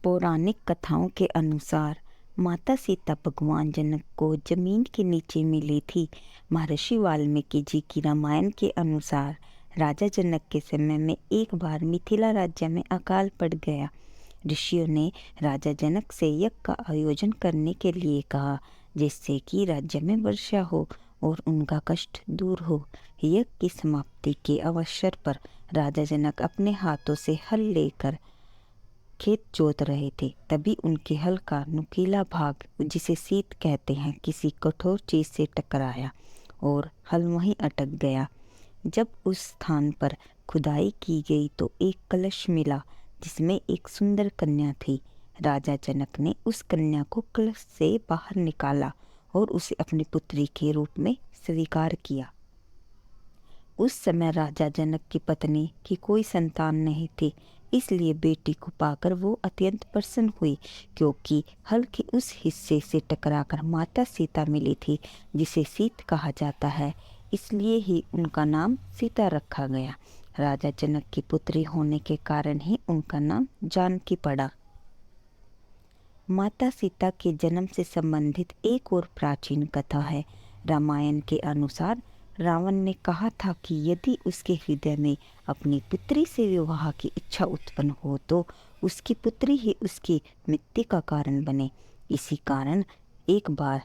पौराणिक कथाओं के अनुसार माता सीता भगवान जनक को जमीन के नीचे मिली थी। महर्षि वाल्मीकि जी की रामायण के अनुसार राजा जनक के समय में एक बार मिथिला राज्य में अकाल पड़ गया। ऋषियों ने राजा जनक से यज्ञ का आयोजन करने के लिए कहा, जिससे कि राज्य में वर्षा हो और उनका कष्ट दूर हो। यज्ञ की समाप्ति के अवसर पर राजा जनक अपने हाथों से हल लेकर खेत जोत रहे थे। तभी उनके हल का नुकीला भाग, जिसे सीत कहते हैं, किसी कठोर चीज से टकराया और हल वहीं अटक गया। जब उस स्थान पर खुदाई की गई तो एक कलश मिला, जिसमें एक सुंदर कन्या थी। राजा जनक ने उस कन्या को कलश से बाहर निकाला और उसे अपनी पुत्री के रूप में स्वीकार किया। उस समय राजा जनक की पत्नी की कोई संतान नहीं थी, इसलिए बेटी को पाकर वो अत्यंत प्रसन्न हुई, क्योंकि हल के उस हिस्से से टकराकर माता सीता मिली थी, जिसे सीत कहा जाता है। इसलिए ही उनका नाम सीता रखा गया। राजा जनक की पुत्री होने के कारण ही उनका नाम जानकी पड़ा। माता सीता के जन्म से संबंधित एक और प्राचीन कथा है। रामायण के अनुसार रावण ने कहा था कि यदि उसके हृदय में अपनी पुत्री से विवाह की इच्छा उत्पन्न हो तो उसकी पुत्री ही उसकी मृत्यु का कारण बने। इसी कारण एक बार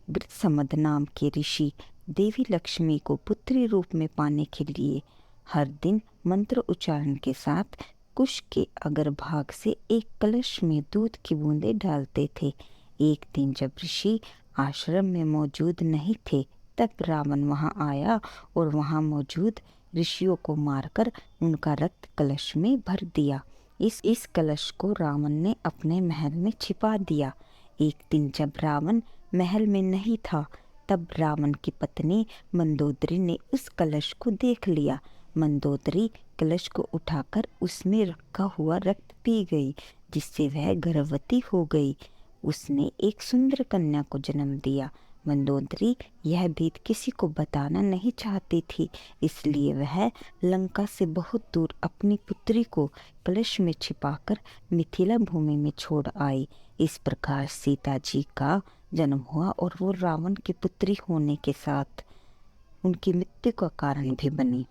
वृत्रसमद नाम के ऋषि देवी लक्ष्मी को पुत्री रूप में पाने के लिए हर दिन मंत्र उच्चारण के साथ कुश के अग्रभाग से एक कलश में दूध की बूंदें डालते थे। एक दिन जब ऋषि आश्रम में मौजूद नहीं थे, तब रावण वहां आया और वहां मौजूद ऋषियों को मारकर उनका रक्त कलश में भर दिया। इस कलश को रावण ने अपने महल में छिपा दिया। एक दिन जब रावण महल में नहीं था, तब रावण की पत्नी मंदोदरी ने उस कलश को देख लिया। मंदोदरी कलश को उठाकर उसमें रखा हुआ रक्त पी गई, जिससे वह गर्भवती हो गई। उसने एक सुंदर कन्या को जन्म दिया। मंदोदरी यह भेद किसी को बताना नहीं चाहती थी, इसलिए वह लंका से बहुत दूर अपनी पुत्री को कलश में छिपाकर मिथिला भूमि में छोड़ आई। इस प्रकार सीता जी का जन्म हुआ और वो रावण की पुत्री होने के साथ उनकी मृत्यु का कारण भी बनी।